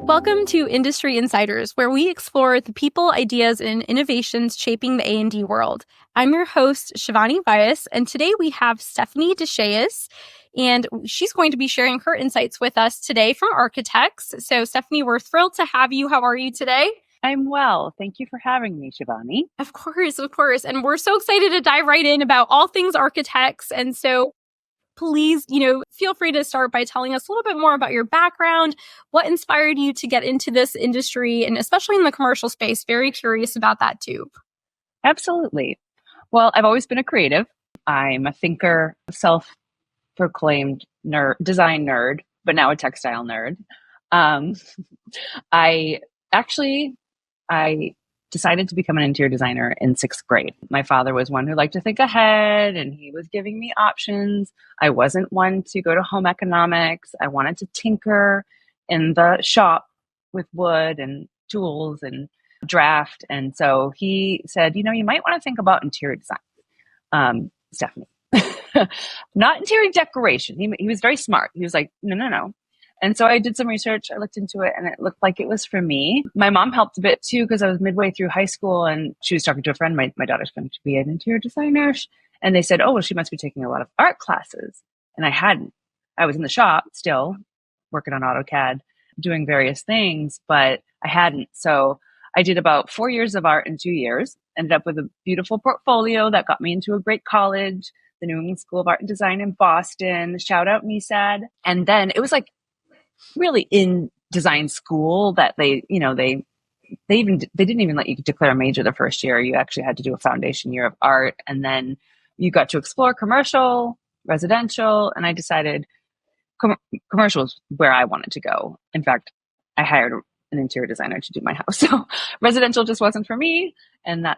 Welcome to Industry Insiders, where we explore the people, ideas, and innovations shaping the A&D world. I'm your host, Stephanie Deshaies, and today we have Stephanie Deshaies, and she's going to be sharing her insights with us today from Architex. So, Stephanie, we're thrilled to have you. How are you today? I'm well. Thank you for having me, Shivani. Of course. And we're so excited to dive right in about all things Architex. And so please, feel free to start by telling us a little bit more about your background, what inspired you to get into this industry, and especially in the commercial space. Very curious about that too. Absolutely. Well, I've always been a creative. I'm a thinker, self-proclaimed design nerd, but now a textile nerd. I decided to become an interior designer in 6th grade. My father was one who liked to think ahead, and he was giving me options. I wasn't one to go to home economics. I wanted to tinker in the shop with wood and tools and draft. And so he said, you might want to think about interior design, Stephanie. Not interior decoration. He was very smart. He was like, no. And so I did some research, I looked into it, and it looked like it was for me. My mom helped a bit too, because I was midway through high school and she was talking to a friend, my daughter's going to be an interior designer. And they said, oh, well, she must be taking a lot of art classes. And I hadn't. I was in the shop still, working on AutoCAD, doing various things, but I hadn't. So I did about 4 years of art in 2 years, ended up with a beautiful portfolio that got me into a great college, the New England School of Art and Design in Boston, shout out NESAD. And then it was like, really in design school that they didn't even let you declare a major the first year. You actually had to do a foundation year of art, and then you got to explore commercial, residential, and I decided commercial is where I wanted to go. In fact, I hired an interior designer to do my house. So residential just wasn't for me, and off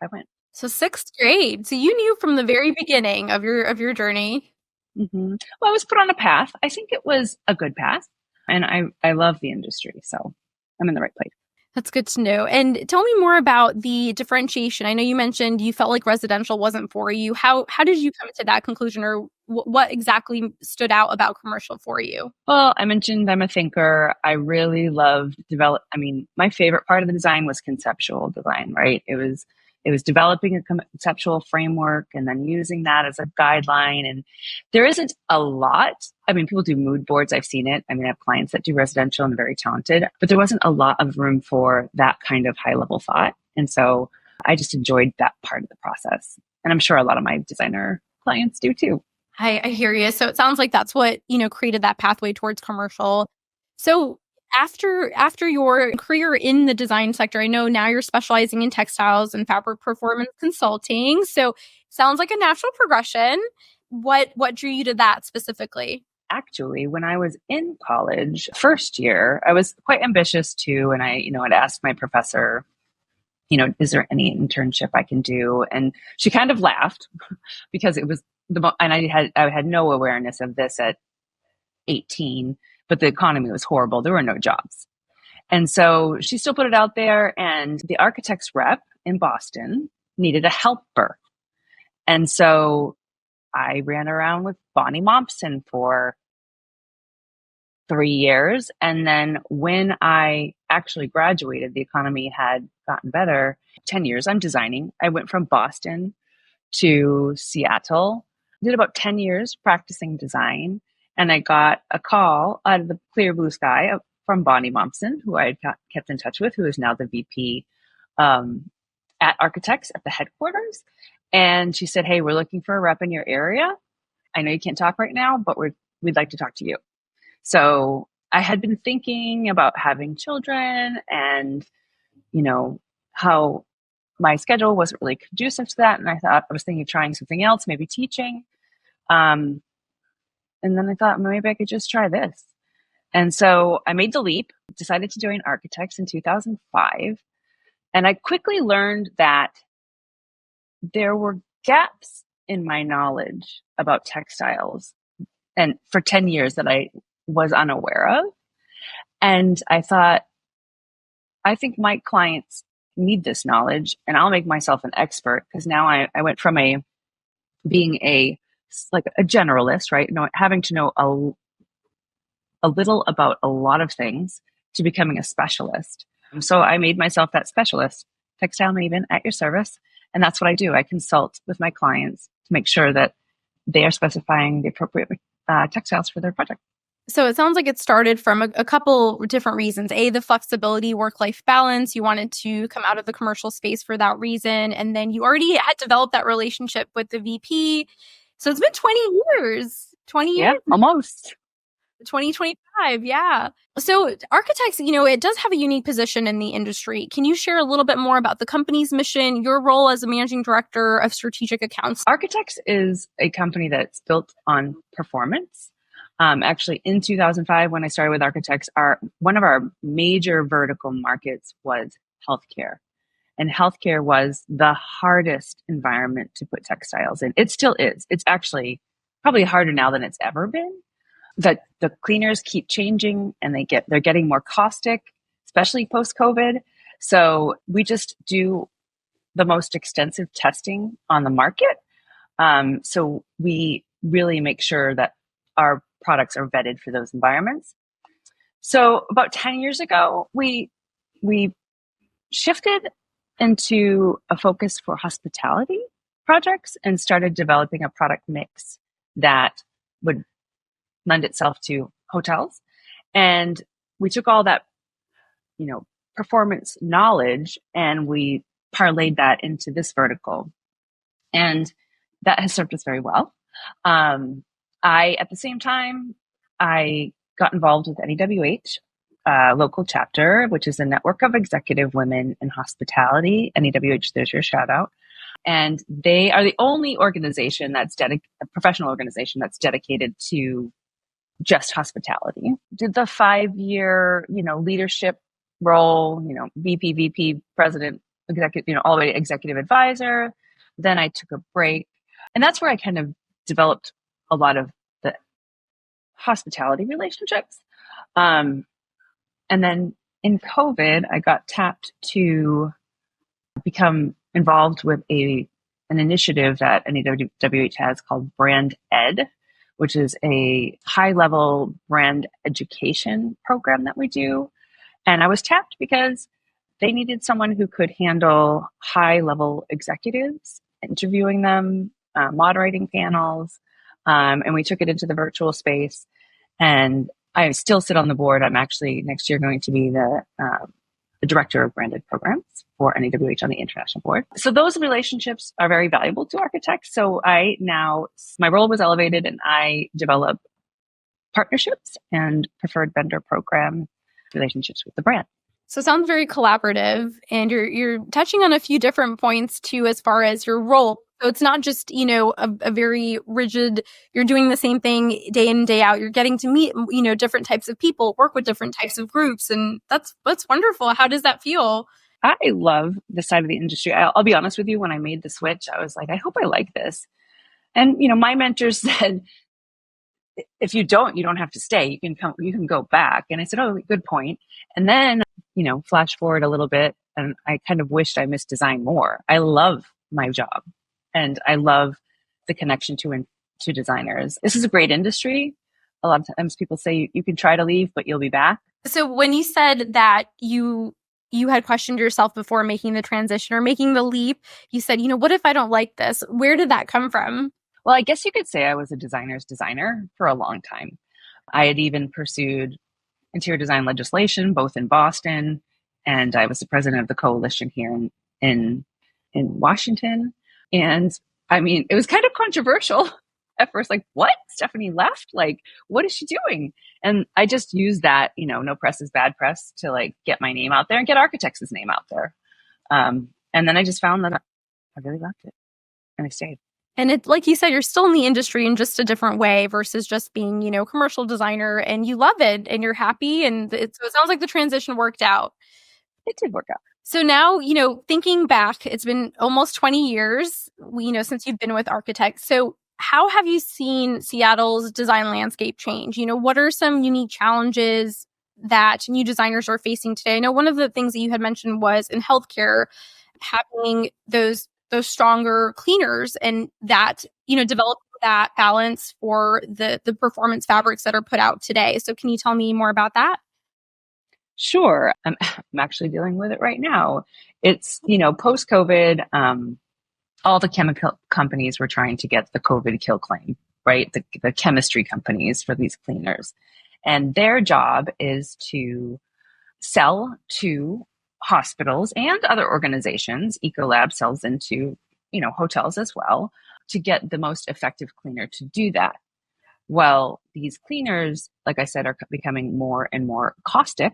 I went. So 6th grade. So you knew from the very beginning of your journey. Mm-hmm. Well, I was put on a path. I think it was a good path, and I love the industry, so I'm in the right place. That's good to know. And tell me more about the differentiation. I know you mentioned you felt like residential wasn't for you. How did you come to that conclusion, or what exactly stood out about commercial for you? Well, I mentioned I'm a thinker. I really love my favorite part of the design was conceptual design, right? It was developing a conceptual framework and then using that as a guideline. And there isn't a lot. People do mood boards. I've seen it. I have clients that do residential and they're very talented, but there wasn't a lot of room for that kind of high level thought. And so I just enjoyed that part of the process. And I'm sure a lot of my designer clients do too. I hear you. So it sounds like that's what, created that pathway towards commercial. So after your career in the design sector, I know now you're specializing in textiles and fabric performance consulting. So sounds like a natural progression. What drew you to that specifically? Actually, when I was in college, first year, I was quite ambitious too. And I'd asked my professor, is there any internship I can do? And she kind of laughed because it was and I had no awareness of this at 18. But the economy was horrible. There were no jobs. And so she still put it out there, and the Architex rep in Boston needed a helper. And so I ran around with Bonnie Mompson for 3 years. And then when I actually graduated, the economy had gotten better. 10 years I'm designing. I went from Boston to Seattle, did about 10 years practicing design. And I got a call out of the clear blue sky from Bonnie Mompson, who I had kept in touch with, who is now the VP at Architex at the headquarters. And she said, hey, we're looking for a rep in your area. I know you can't talk right now, but we'd like to talk to you. So I had been thinking about having children and, how my schedule wasn't really conducive to that. And I was thinking of trying something else, maybe teaching. And then I thought, maybe I could just try this. And so I made the leap, decided to join Architex in 2005. And I quickly learned that there were gaps in my knowledge about textiles, and for 10 years that I was unaware of. And I thought, I think my clients need this knowledge, and I'll make myself an expert, because now I went from being a generalist, right? Having to know a little about a lot of things, to becoming a specialist. So I made myself that specialist, textile maven at your service. And that's what I do. I consult with my clients to make sure that they are specifying the appropriate textiles for their project. So it sounds like it started from a couple different reasons. A, the flexibility, work-life balance. You wanted to come out of the commercial space for that reason. And then you already had developed that relationship with the VP. So it's been 20 years. 20 years? Yeah, almost. 2025, yeah. So Architex, it does have a unique position in the industry. Can you share a little bit more about the company's mission, your role as a managing director of strategic accounts? Architex is a company that's built on performance. Actually, in 2005, when I started with Architex, one of our major vertical markets was healthcare. And healthcare was the hardest environment to put textiles in. It still is. It's actually probably harder now than it's ever been. The cleaners keep changing and they're getting more caustic, especially post-COVID. So we just do the most extensive testing on the market. So we really make sure that our products are vetted for those environments. So about 10 years ago, we shifted into a focus for hospitality projects and started developing a product mix that would lend itself to hotels. And we took all that, performance knowledge and we parlayed that into this vertical. And that has served us very well. At the same time, I got involved with NEWH, local chapter, which is a network of executive women in hospitality. NEWH, there's your shout out. And they are the only organization a professional organization that's dedicated to just hospitality. Did the 5-year, leadership role, VP, president, executive, all the way to executive advisor. Then I took a break. And that's where I kind of developed a lot of the hospitality relationships. And then in COVID, I got tapped to become involved with an initiative that NEWH has called Brand Ed, which is a high-level brand education program that we do. And I was tapped because they needed someone who could handle high-level executives, interviewing them, moderating panels, and we took it into the virtual space. And I still sit on the board. I'm actually next year going to be the director of branded programs for NEWH on the international board. So those relationships are very valuable to architects. So my role was elevated and I develop partnerships and preferred vendor program relationships with the brand. So it sounds very collaborative, and you're touching on a few different points too, as far as your role. So it's not just, a very rigid, you're doing the same thing day in, day out. You're getting to meet, different types of people, work with different types of groups. And that's wonderful. How does that feel? I love this side of the industry. I'll be honest with you, when I made the switch, I was like, I hope I like this. And, my mentors said, if you don't have to stay. You can go back. And I said, oh, good point. And then, flash forward a little bit, and I kind of wished I missed design more. I love my job and I love the connection to designers. This is a great industry. A lot of times people say you can try to leave, but you'll be back. So when you said that you had questioned yourself before making the transition or making the leap, you said, what if I don't like this? Where did that come from? Well, I guess you could say I was a designer's designer for a long time. I had even pursued interior design legislation, both in Boston, and I was the president of the coalition here in Washington. And I mean, it was kind of controversial at first, like, what? Stephanie left? Like, what is she doing? And I just used that, no press is bad press to get my name out there and get Architect's name out there. And then I just found that I really loved it and I stayed. And it, like you said, you're still in the industry in just a different way versus just being, commercial designer, and you love it and you're happy. And so it sounds like the transition worked out. It did work out. So now, thinking back, it's been almost 20 years, since you've been with Architect. So how have you seen Seattle's design landscape change? What are some unique challenges that new designers are facing today? I know one of the things that you had mentioned was in healthcare, having those stronger cleaners, and that, develop that balance for the performance fabrics that are put out today. So can you tell me more about that? Sure. I'm actually dealing with it right now. It's, post COVID, all the chemical companies were trying to get the COVID kill claim, right? The chemistry companies for these cleaners. And their job is to sell to hospitals and other organizations. Ecolab sells into, hotels as well, to get the most effective cleaner to do that. Well, these cleaners, like I said, are becoming more and more caustic,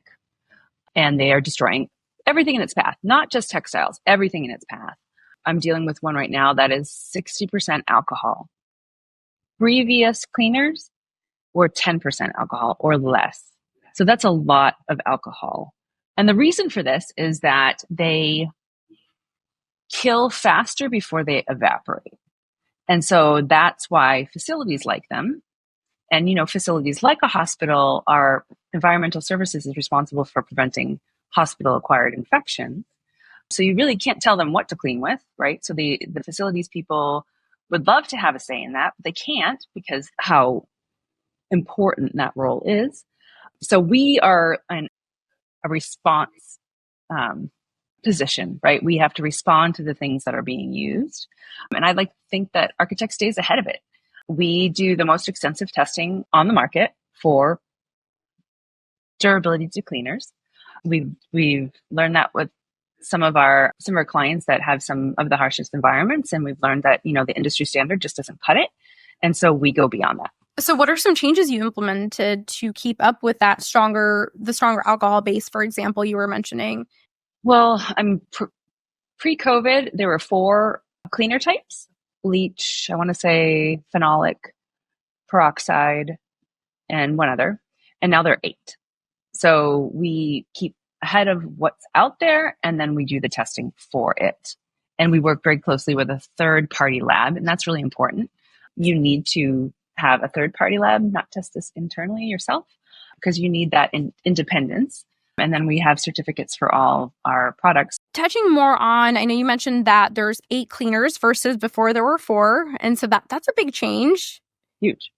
and they are destroying everything in its path, not just textiles, everything in its path. I'm dealing with one right now that is 60% alcohol. Previous cleaners were 10% alcohol or less. So that's a lot of alcohol. And the reason for this is that they kill faster before they evaporate. And so that's why facilities like them, and facilities like a hospital, are environmental services is responsible for preventing hospital acquired infection. So you really can't tell them what to clean with, right? So the facilities people would love to have a say in that, but they can't because how important that role is. So we are in a response position, right? We have to respond to the things that are being used. And I'd like to think that Architect stays ahead of it. We do the most extensive testing on the market for durability to cleaners. We've learned that with some of our clients that have some of the harshest environments, and we've learned that the industry standard just doesn't cut it, and so we go beyond that. So what are some changes you implemented to keep up with the stronger alcohol base, for example, you were mentioning? Well, pre-COVID, there were 4 cleaner types: bleach, I want to say phenolic, peroxide, and one other. And now there are 8. So we keep ahead of what's out there, and then we do the testing for it. And we work very closely with a third-party lab, and that's really important. You need to have a third-party lab, not test this internally yourself, because you need that independence. And then we have certificates for all our products. Touching more on, I know you mentioned that there's 8 cleaners versus before there were 4. And so that's a big change. Huge.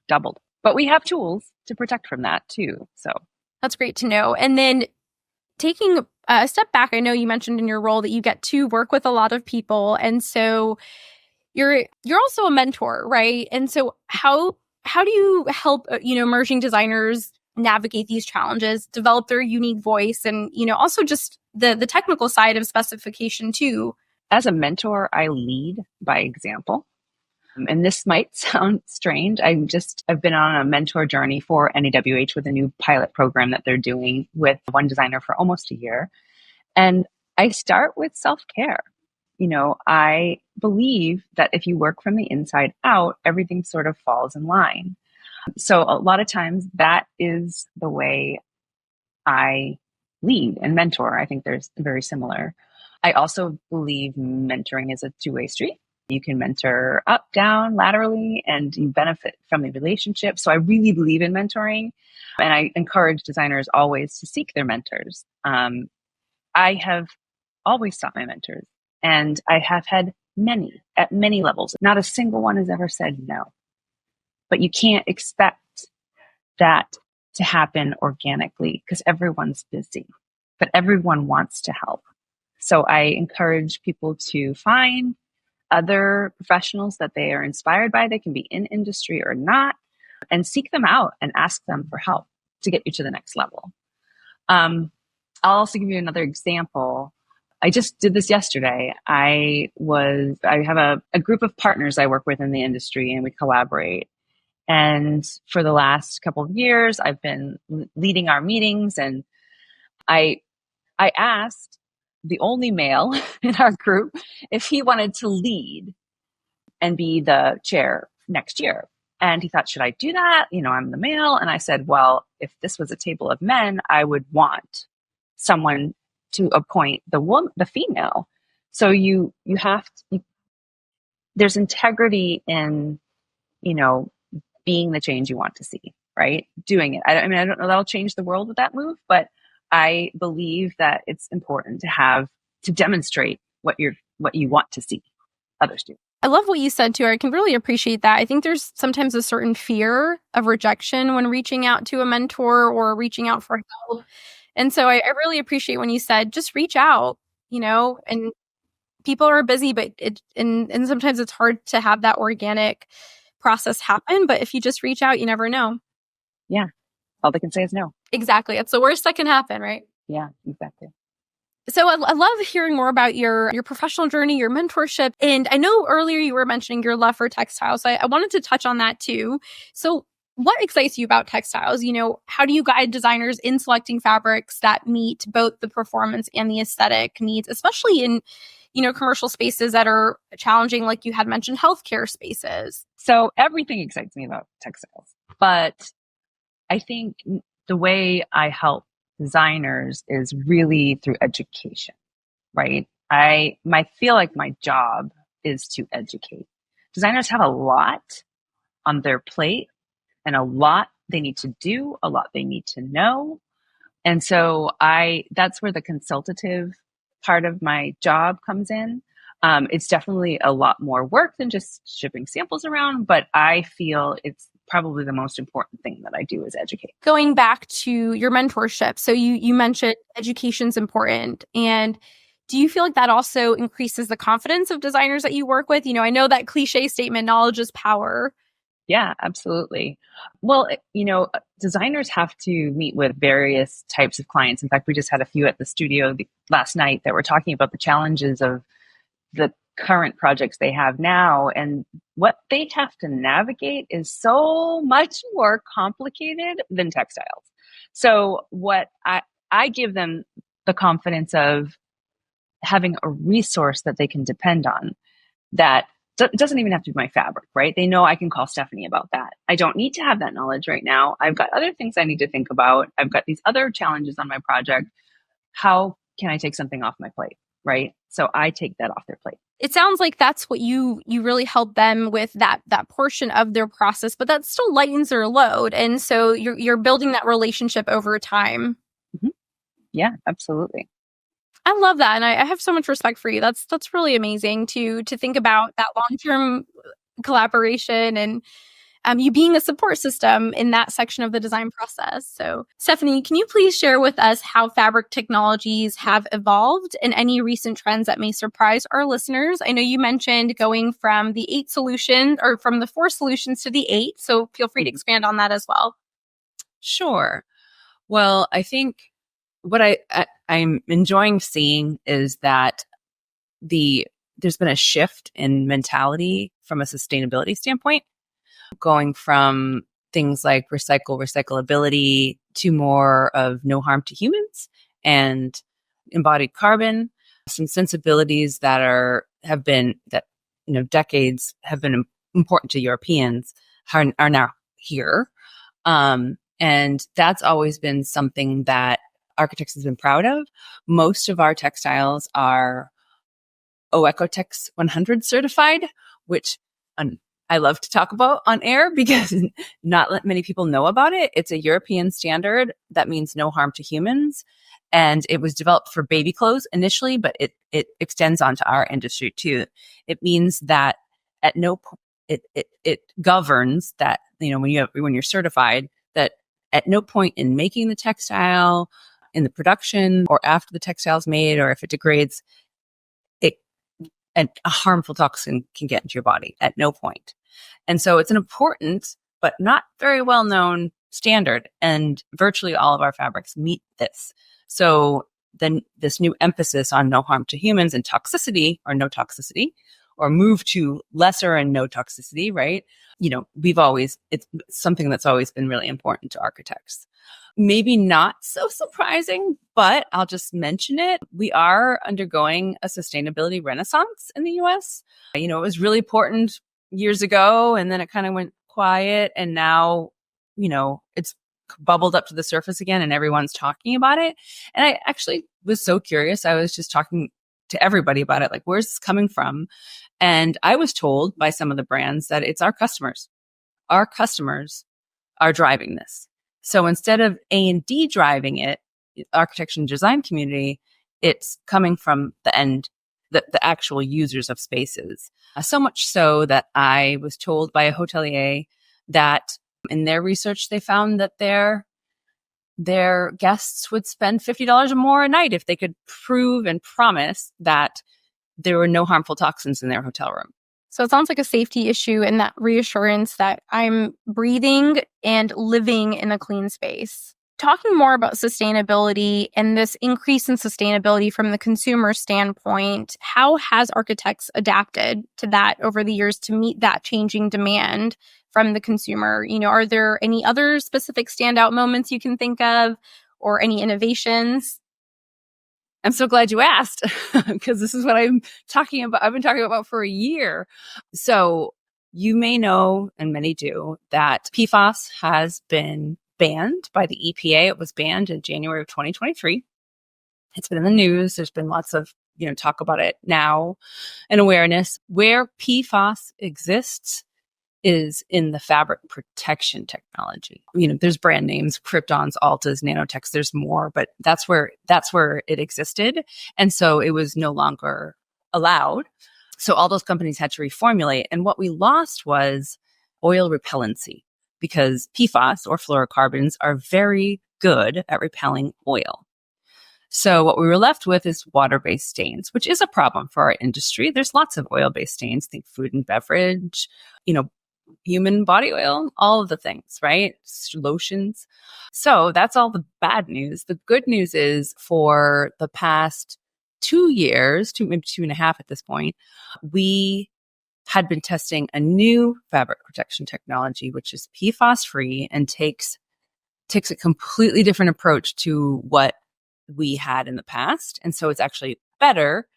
Doubled. But we have tools to protect from that too. So that's great to know. And then taking a step back, I know you mentioned in your role that you get to work with a lot of people. And so you're also a mentor, right? And so how do you help, emerging designers navigate these challenges, develop their unique voice, and, also just the technical side of specification too? As a mentor, I lead by example. And this might sound strange. I've been on a mentor journey for NAWH with a new pilot program that they're doing with one designer for almost a year. And I start with self-care. I believe that if you work from the inside out, everything sort of falls in line. So a lot of times that is the way I lead and mentor. I think there's very similar. I also believe mentoring is a two-way street. You can mentor up, down, laterally, and you benefit from the relationship. So I really believe in mentoring, and I encourage designers always to seek their mentors. I have always sought my mentors, and I have had many at many levels. Not a single one has ever said no. But you can't expect that to happen organically because everyone's busy, but everyone wants to help. So I encourage people to find other professionals that they are inspired by. They can be in industry or not, and seek them out and ask them for help to get you to the next level. I'll also give you another example. I just did this yesterday. I have a group of partners I work with in the industry, and we collaborate. And for the last couple of years, I've been leading our meetings, and I asked the only male in our group if he wanted to lead and be the chair next year. And he thought, should I do that? I'm the male. And I said, well, if this was a table of men, I would want someone to appoint the female. So you have to, there's integrity in, being the change you want to see, right? Doing it. I don't know that'll change the world with that move, but I believe that it's important to demonstrate what you want to see others do. I love what you said too. I can really appreciate that. I think there's sometimes a certain fear of rejection when reaching out to a mentor or reaching out for help. And so I really appreciate when you said, just reach out, and people are busy, but and sometimes it's hard to have that organic process happen. But if you just reach out, you never know. Yeah. All they can say is no. Exactly. It's the worst that can happen, right? Yeah, exactly. So I love hearing more about your professional journey, your mentorship. And I know earlier you were mentioning your love for textiles. I wanted to touch on that too. So what excites you about textiles? How do you guide designers in selecting fabrics that meet both the performance and the aesthetic needs, especially in, commercial spaces that are challenging, like you had mentioned, healthcare spaces? So everything excites me about textiles, but I think the way I help designers is really through education, right? I feel like my job is to educate. Designers have a lot on their plate and a lot they need to do, a lot they need to know. And so that's where the consultative part of my job comes in. It's definitely a lot more work than just shipping samples around, but I feel it's probably the most important thing that I do is educate. Going back to your mentorship, so you mentioned education's important, and do you feel like that also increases the confidence of designers that you work with? I know that cliche statement, knowledge is power. Yeah, absolutely. Well, designers have to meet with various types of clients. In fact, we just had a few at the studio last night that were talking about the challenges of the current projects they have now. And what they have to navigate is so much more complicated than textiles. So what I give them the confidence of having a resource that they can depend on that it doesn't even have to be my fabric, right? They know I can call Stephanie about that. I don't need to have that knowledge right now. I've got other things I need to think about. I've got these other challenges on my project. How can I take something off my plate, right? So I take that off their plate. It sounds like that's what you really help them with, that portion of their process, but that still lightens their load. And so you're building that relationship over time. Mm-hmm. Yeah, absolutely. I love that. And I have so much respect for you. That's really amazing to think about that long-term collaboration and you being a support system in that section of the design process. So, Stephanie, can you please share with us how fabric technologies have evolved and any recent trends that may surprise our listeners? I know you mentioned going from the 8 solution or from the 4 solutions to the 8. So feel free to expand on that as well. Sure. Well, I think what I'm enjoying seeing is that there's been a shift in mentality from a sustainability standpoint, going from things like recyclability to more of no harm to humans and embodied carbon, some sensibilities that decades have been important to Europeans are now here. And that's always been something that Architex has been proud of. Most of our textiles are Ecotex 100 certified, which I love to talk about on air because not many people know about it. It's a European standard that means no harm to humans. And it was developed for baby clothes initially, but it extends onto our industry too. It means that at no point, it governs that, when you're certified, that at no point in making the textile, in the production, or after the textile is made, or if it degrades, and a harmful toxin can get into your body at no point. And so it's an important, but not very well known standard. And virtually all of our fabrics meet this. So then this new emphasis on no harm to humans and toxicity or no toxicity, or move to lesser and no toxicity, right? It's something that's always been really important to architects. Maybe not so surprising, but I'll just mention it. We are undergoing a sustainability renaissance in the US. It was really important years ago, and then it kind of went quiet. And now, it's bubbled up to the surface again and everyone's talking about it. And I actually was so curious. I was just talking to everybody about it. Like, where's this coming from? And I was told by some of the brands that it's our customers. Our customers are driving this. So instead of A&D driving it, architecture and design community, it's coming from the end, the actual users of spaces. So much so that I was told by a hotelier that in their research, they found that their their guests would spend $50 or more a night if they could prove and promise that there were no harmful toxins in their hotel room. So it sounds like a safety issue and that reassurance that I'm breathing and living in a clean space. Talking more about sustainability and this increase in sustainability from the consumer standpoint, how has Architex adapted to that over the years to meet that changing demand from the consumer? Are there any other specific standout moments you can think of or any innovations? I'm so glad you asked because this is what I'm talking about. I've been talking about for a year. So you may know, and many do, that PFAS has been banned by the EPA. It was banned in January of 2023. It's been in the news. There's been lots of, talk about it now and awareness. Where PFAS exists is in the fabric protection technology. There's brand names, Kryptons, Altas, Nanotex, there's more, but that's where it existed. And so it was no longer allowed. So all those companies had to reformulate. And what we lost was oil repellency because PFAS or fluorocarbons are very good at repelling oil. So what we were left with is water-based stains, which is a problem for our industry. There's lots of oil-based stains, think food and beverage, human body oil, all of the things, right? Lotions. So that's all the bad news. The good news is for the past 2 years, maybe 2.5 at this point, we had been testing a new fabric protection technology, which is PFAS-free and takes a completely different approach to what we had in the past. And so it's actually better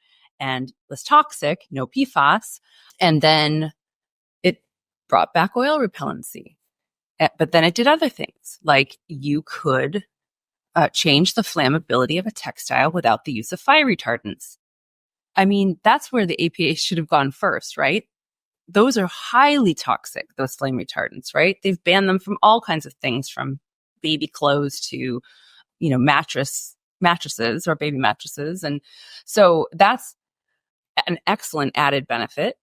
and less toxic, no PFAS. And then brought back oil repellency. But then it did other things, like you could change the flammability of a textile without the use of fire retardants. I mean, that's where the EPA should have gone first, right? Those are highly toxic, those flame retardants, right? They've banned them from all kinds of things, from baby clothes to, mattresses or baby mattresses. And so that's an excellent added benefit.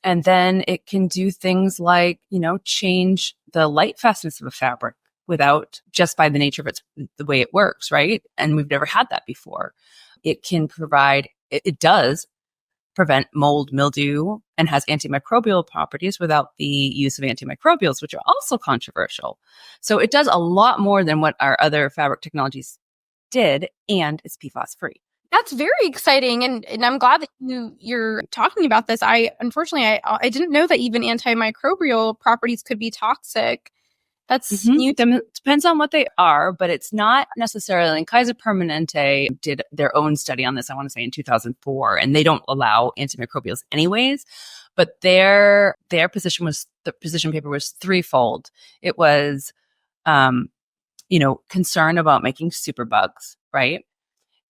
And then it can do things like, change the light fastness of a fabric without, just by the nature of the way it works, right? And we've never had that before. It can provide, it does prevent mold, mildew, and has antimicrobial properties without the use of antimicrobials, which are also controversial. So it does a lot more than what our other fabric technologies did, and it's PFAS-free. That's very exciting, and I'm glad that you're talking about this. Unfortunately, I didn't know that even antimicrobial properties could be toxic. That's new. Depends on what they are, but it's not necessarily. And Kaiser Permanente did their own study on this, I want to say in 2004, and they don't allow antimicrobials anyways. But their position paper was threefold. It was, concern about making superbugs, right?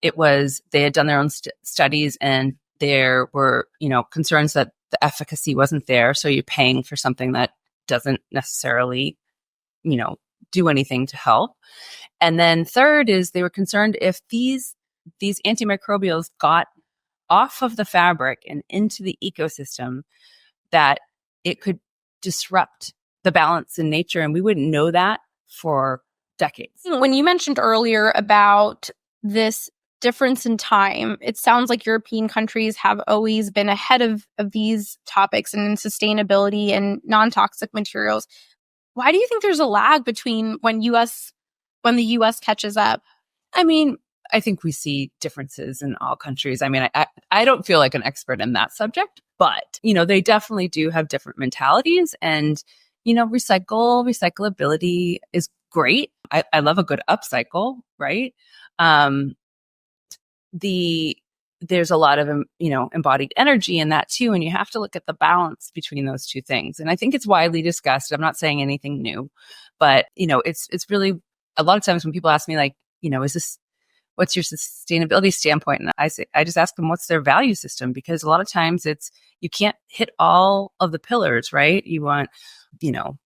It was, they had done their own studies and there were, concerns that the efficacy wasn't there. So you're paying for something that doesn't necessarily, do anything to help. And then third is they were concerned if these antimicrobials got off of the fabric and into the ecosystem, that it could disrupt the balance in nature. And we wouldn't know that for decades. When you mentioned earlier about this difference in time, it sounds like European countries have always been ahead of these topics and in sustainability and non-toxic materials. Why do you think there's a lag between when the US catches up? I mean, I think we see differences in all countries. I mean, I don't feel like an expert in that subject, but, they definitely do have different mentalities, and, recyclability is great. I love a good upcycle, right? There's a lot of, embodied energy in that too. And you have to look at the balance between those two things. And I think it's widely discussed. I'm not saying anything new, but, it's really, a lot of times when people ask me like, what's your sustainability standpoint? And I just ask them, what's their value system? Because a lot of times you can't hit all of the pillars, right? You want it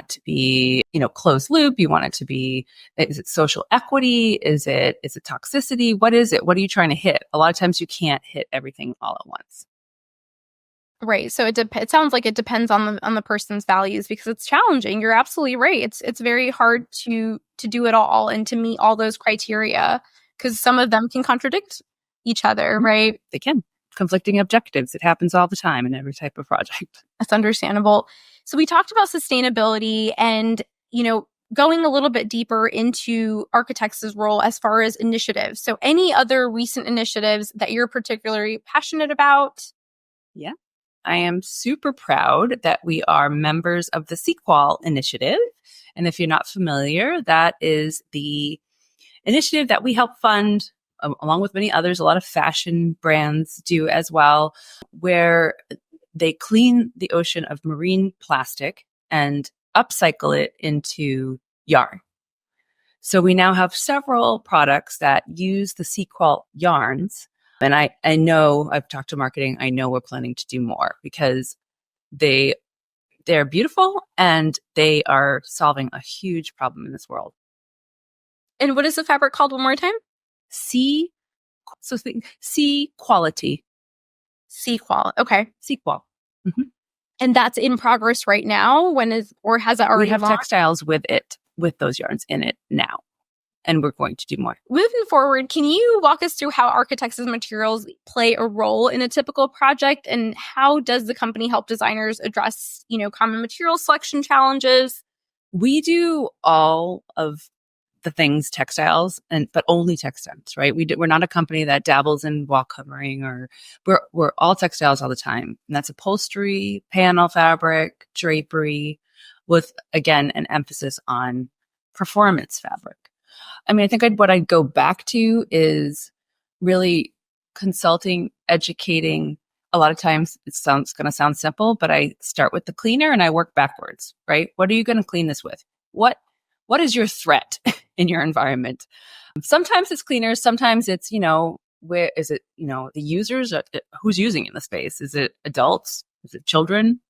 to be, closed loop. You want it to be, is it social equity? Is it toxicity? What is it? What are you trying to hit? A lot of times you can't hit everything all at once. Right. So it sounds like it depends on the person's values because it's challenging. You're absolutely right. It's very hard to do it all and to meet all those criteria because some of them can contradict each other, right? They can. Conflicting objectives. It happens all the time in every type of project. That's understandable. So we talked about sustainability and, going a little bit deeper into Architect's role as far as initiatives. So any other recent initiatives that you're particularly passionate about? Yeah. I am super proud that we are members of the Sequal initiative. And if you're not familiar, that is the initiative that we help fund, along with many others. A lot of fashion brands do as well, where they clean the ocean of marine plastic and upcycle it into yarn. So we now have several products that use the Sequal yarns. And I know I've talked to marketing. I know we're planning to do more because they're beautiful and they are solving a huge problem in this world. And what is the fabric called one more time? Sea quality. Sequal. Okay. Sequal. Mm-hmm. And that's in progress right now. Or has it already We have launched? textiles with those yarns in it now. And we're going to do more. Moving forward, can you walk us through how Architect's materials play a role in a typical project, and how does the company help designers address, common material selection challenges? We do all of the things textiles, but only textiles, right? We're not a company that dabbles in wall covering, or we're all textiles all the time. And that's upholstery, panel fabric, drapery, with again an emphasis on performance fabric. I mean, I think what I'd go back to is really consulting, educating. A lot of times going to sound simple, but I start with the cleaner and I work backwards, right? What are you going to clean this with? What is your threat in your environment? Sometimes it's cleaners. Sometimes it's, where is it, the users, who's using it in the space? Is it adults? Is it children?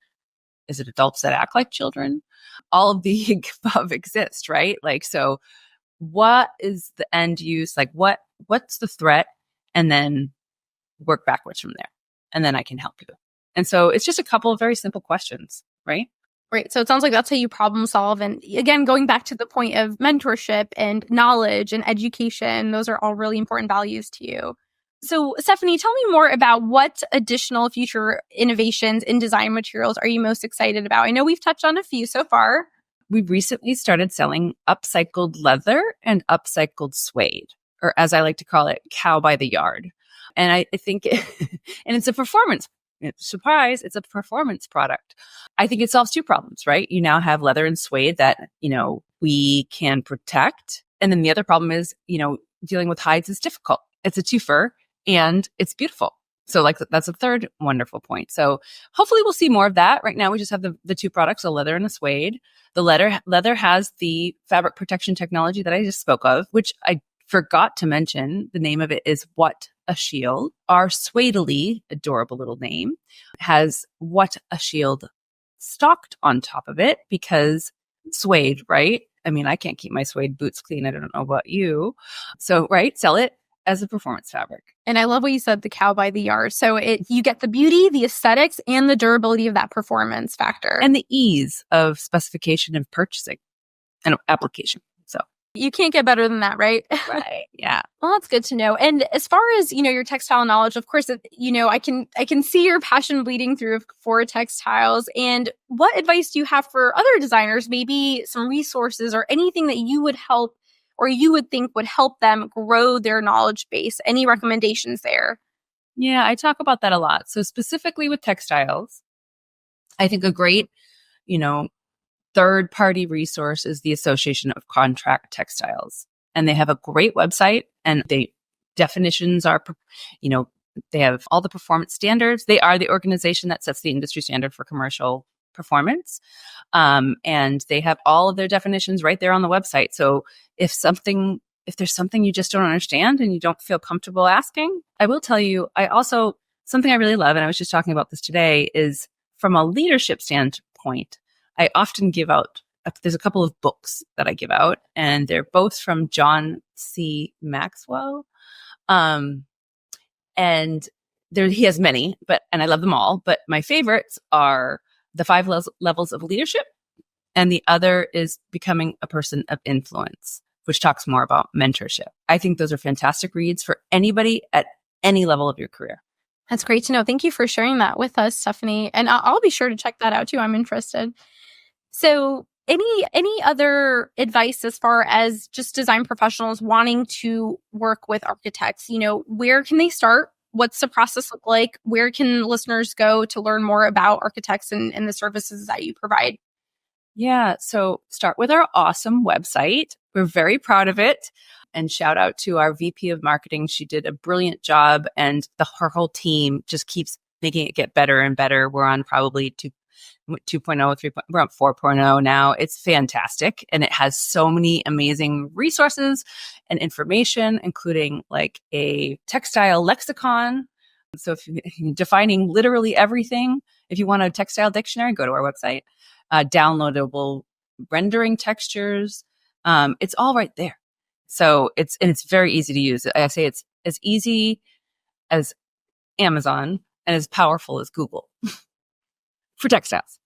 Is it adults that act like children? All of the above exist, right? So what is the end use? What's the threat? And then work backwards from there. And then I can help you. And so it's just a couple of very simple questions, right? Right. So it sounds like that's how you problem solve. And again, going back to the point of mentorship and knowledge and education, those are all really important values to you. So Stephanie, tell me more about what additional future innovations in design materials are you most excited about? I know we've touched on a few so far. We recently started selling upcycled leather and upcycled suede, or as I like to call it, cow by the yard. And I think, and it's a performance, surprise, it's a performance product. I think it solves two problems, right? You now have leather and suede that, we can protect. And then the other problem is, dealing with hides is difficult. It's a twofer and it's beautiful. So that's a third wonderful point. So hopefully we'll see more of that. Right now we just have the two products, a leather and a suede. The leather has the fabric protection technology that I just spoke of, which I forgot to mention. The name of it is What a Shield. Our suedely adorable little name has What a Shield stocked on top of it because suede, right? I mean, I can't keep my suede boots clean. I don't know about you. So, right, sell it as a performance fabric. And I love what you said, the cow by the yard. So you get the beauty, the aesthetics, and the durability of that performance factor. And the ease of specification and purchasing and application. So you can't get better than that, right? Right. Yeah. Well, that's good to know. And as far as, your textile knowledge, of course, I can see your passion bleeding through for textiles. And what advice do you have for other designers? Maybe some resources or anything that you would help or you would think would help them grow their knowledge base? Any recommendations there? Yeah, I talk about that a lot. So specifically with textiles, I think a great, third-party resource is the Association of Contract Textiles. And they have a great website and definitions are, they have all the performance standards. They are the organization that sets the industry standard for commercial performance. And they have all of their definitions right there on the website. So if there's something you just don't understand and you don't feel comfortable asking, I will tell you, something I really love, and I was just talking about this today, is from a leadership standpoint, I often give out, there's a couple of books that I give out, and they're both from John C. Maxwell. And he has many, and I love them all, but my favorites are the 5 levels of leadership. And the other is becoming a person of influence, which talks more about mentorship. I think those are fantastic reads for anybody at any level of your career. That's great to know. Thank you for sharing that with us, Stephanie. And I'll be sure to check that out too. I'm interested. So any other advice as far as just design professionals wanting to work with architects? Where can they start? What's the process look like? Where can listeners go to learn more about architects and the services that you provide? Yeah. So start with our awesome website. We're very proud of it. And shout out to our VP of marketing. She did a brilliant job, and her whole team just keeps making it get better and better. We're on probably 2.0, 3. We're on 4.0 now. It's fantastic. And it has so many amazing resources and information, including like a textile lexicon. So if you're defining literally everything, if you want a textile dictionary, go to our website. Downloadable rendering textures. It's all right there. So it's very easy to use. I say it's as easy as Amazon and as powerful as Google for textiles.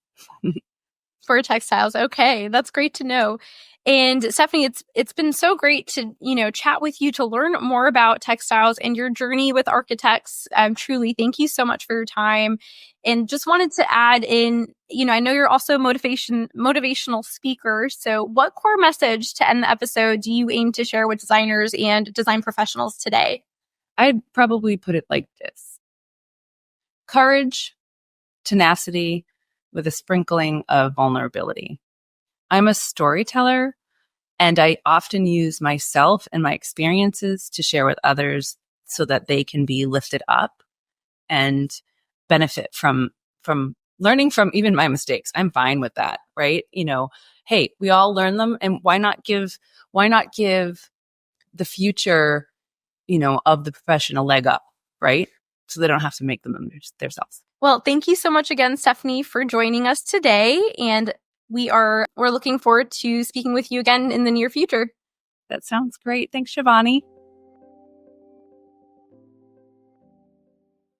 For textiles. Okay. That's great to know. And Stephanie, it's been so great to, chat with you to learn more about textiles and your journey with Architex. Truly, thank you so much for your time. And just wanted to add in, I know you're also a motivational speaker. So what core message to end the episode do you aim to share with designers and design professionals today? I'd probably put it like this: courage, tenacity, with a sprinkling of vulnerability. I'm a storyteller, and I often use myself and my experiences to share with others so that they can be lifted up and benefit from learning from even my mistakes. I'm fine with that, right? Hey, we all learn them, and why not give the future, of the profession a leg up, right? So they don't have to make them themselves. Well, thank you so much again, Stephanie, for joining us today. And we're looking forward to speaking with you again in the near future. That sounds great. Thanks, Shivani.